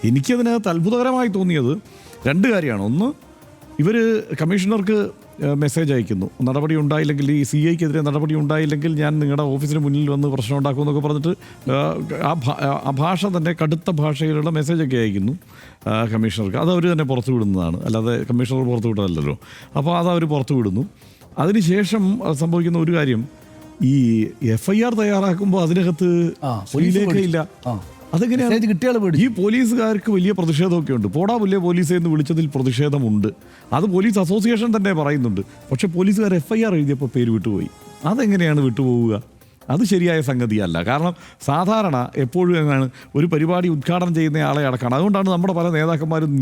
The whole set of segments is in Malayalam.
എനിക്കതിനകത്ത് അത്ഭുതകരമായി തോന്നിയത് രണ്ട് കാര്യമാണ്. ഒന്ന്, ഇവർ കമ്മീഷണർക്ക് മെസ്സേജ് അയക്കുന്നു, നടപടി ഉണ്ടായില്ലെങ്കിൽ, ഈ സി ഐക്കെതിരെ നടപടി ഉണ്ടായില്ലെങ്കിൽ ഞാൻ നിങ്ങളുടെ ഓഫീസിന് മുന്നിൽ വന്ന് പ്രശ്നം ഉണ്ടാക്കുമെന്നൊക്കെ പറഞ്ഞിട്ട് ആ ഭാഷ തന്നെ കടുത്ത ഭാഷയിലുള്ള മെസ്സേജൊക്കെ അയക്കുന്നു കമ്മീഷണർക്ക്. അത് അവർ തന്നെ പുറത്തു വിടുന്നതാണ്, അല്ലാതെ കമ്മീഷണർ പുറത്തു വിട്ടതല്ലല്ലോ. അപ്പോൾ അതവർ പുറത്തു വിടുന്നു. അതിനുശേഷം സംഭവിക്കുന്ന ഒരു കാര്യം, ഈ FIR തയ്യാറാക്കുമ്പോൾ അതിനകത്ത് ശ്രീലേഖയില്ല. അതെങ്ങനെയാണ്? ഈ പോലീസുകാർക്ക് വലിയ പ്രതിഷേധമൊക്കെ ഉണ്ട്. പോടാ പുല്ലേ പോലീസെ എന്ന് വിളിച്ചതിൽ പ്രതിഷേധമുണ്ട്. അത് പോലീസ് അസോസിയേഷൻ തന്നെ പറയുന്നുണ്ട്. പക്ഷെ പോലീസുകാർ FIR എഴുതിയപ്പോൾ പേര് വിട്ടുപോയി. അതെങ്ങനെയാണ് വിട്ടുപോവുക? അത് ശരിയായ സംഗതിയല്ല. കാരണം സാധാരണ എപ്പോഴും എങ്ങനെയാണ് ഒരു പരിപാടി ഉദ്ഘാടനം ചെയ്യുന്ന ആളെ അടക്കാണ്. അതുകൊണ്ടാണ് നമ്മുടെ പല നേതാക്കന്മാരും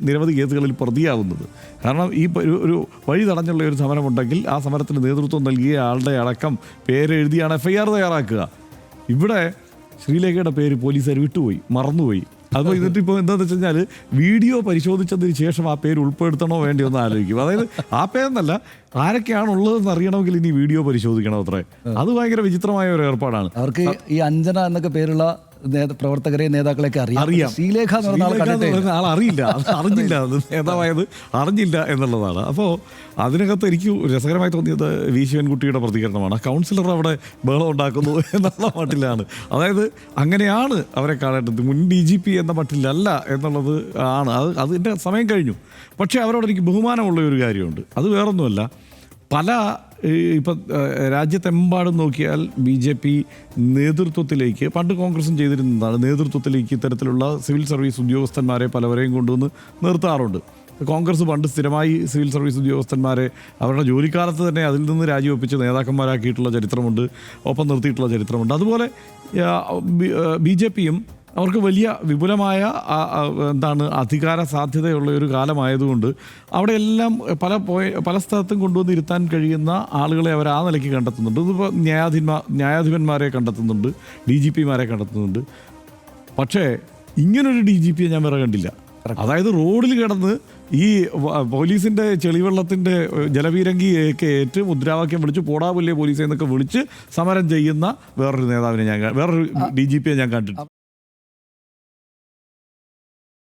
നിരവധി കേസുകളിൽ പ്രതിയാവുന്നത്. കാരണം ഈ ഒരു വഴി തടഞ്ഞുള്ള ഒരു സമരമുണ്ടെങ്കിൽ ആ സമരത്തിന് നേതൃത്വം നൽകിയ ആളുടെ അടക്കം പേരെഴുതിയാണ് FIR തയ്യാറാക്കുക. ഇവിടെ ശ്രീലേഖയുടെ പേര് പോലീസുകാർ വിട്ടുപോയി, മറന്നുപോയി. അപ്പോൾ എന്നിട്ടിപ്പോൾ എന്താണെന്ന് വെച്ച് കഴിഞ്ഞാൽ വീഡിയോ പരിശോധിച്ചതിന് ശേഷം ആ പേര് ഉൾപ്പെടുത്തണോ വേണ്ടി ഒന്ന് ആലോചിക്കും. അതായത് ആ പേരെന്നല്ല, ആരൊക്കെയാണ് ഉള്ളതെന്ന് അറിയണമെങ്കിൽ ഇനി വീഡിയോ പരിശോധിക്കണം അത്രേ. അത് ഭയങ്കര വിചിത്രമായ ഒരു ഏർപ്പാടാണ്. അവർക്ക് ഈ അഞ്ജന എന്നൊക്കെ പേരുള്ള പ്രവർത്തകരെ നേതാക്കളെയൊക്കെ അറിയാം. ശ്രീലേഖ അറിയില്ല, അറിഞ്ഞില്ല, അത് നേതാവായത് അറിഞ്ഞില്ല എന്നുള്ളതാണ്. അപ്പോൾ അതിനകത്ത് എനിക്ക് രസകരമായി തോന്നിയത് വി ശിവൻകുട്ടിയുടെ പ്രതികരണമാണ്. കൗൺസിലർ അവിടെ ബഹളം ഉണ്ടാക്കുന്നു എന്നുള്ള മട്ടിലാണ്. അതായത് അങ്ങനെയാണ് അവരെ കാണേണ്ടത്, മുൻ DGP എന്ന മട്ടിലല്ല എന്നുള്ളത് ആണ്. അതിൻ്റെ സമയം കഴിഞ്ഞു. പക്ഷേ അവരോട് എനിക്ക് ബഹുമാനമുള്ള ഒരു കാര്യമുണ്ട്. അത് വേറൊന്നുമല്ല, ഇപ്പം രാജ്യത്തെമ്പാടും നോക്കിയാൽ BJP നേതൃത്വത്തിലേക്ക്, പണ്ട് കോൺഗ്രസും ചെയ്തിരുന്നതാണ്, നേതൃത്വത്തിലേക്ക് ഇത്തരത്തിലുള്ള സിവിൽ സർവീസ് ഉദ്യോഗസ്ഥന്മാരെ പലവരെയും കൊണ്ടുവന്ന് നിർത്താറുണ്ട്. കോൺഗ്രസ് പണ്ട് സ്ഥിരമായി സിവിൽ സർവീസ് ഉദ്യോഗസ്ഥന്മാരെ അവരുടെ ജോലിക്കാലത്ത് തന്നെ അതിൽ നിന്ന് രാജിവെപ്പിച്ച് നേതാക്കന്മാരാക്കിയിട്ടുള്ള ചരിത്രമുണ്ട്, ഒപ്പം നിർത്തിയിട്ടുള്ള ചരിത്രമുണ്ട്. അതുപോലെ BJPയും അവർക്ക് വലിയ വിപുലമായ അധികാര സാധ്യതയുള്ള ഒരു കാലമായതുകൊണ്ട് അവിടെയെല്ലാം പല സ്ഥലത്തും കൊണ്ടുവന്ന് ഇരുത്താൻ കഴിയുന്ന ആളുകളെ അവർ ആ നിലയ്ക്ക് കണ്ടെത്തുന്നുണ്ട്. ഇതിപ്പോൾ ന്യായാധിപന്മാരെ കണ്ടെത്തുന്നുണ്ട്, DGPമാരെ കണ്ടെത്തുന്നുണ്ട്. പക്ഷേ ഇങ്ങനൊരു DGPയെ ഞാൻ വേറെ കണ്ടില്ല. അതായത് റോഡിൽ കിടന്ന് ഈ പോലീസിൻ്റെ ചെളിവെള്ളത്തിൻ്റെ ജലപീരങ്കിയൊക്കെ ഏറ്റ് മുദ്രാവാക്യം വിളിച്ച് പോടാ പുല്ലേ പോലീസ് എന്നൊക്കെ വിളിച്ച് സമരം ചെയ്യുന്ന വേറൊരു DGPയെ ഞാൻ കണ്ടിട്ടുണ്ട്.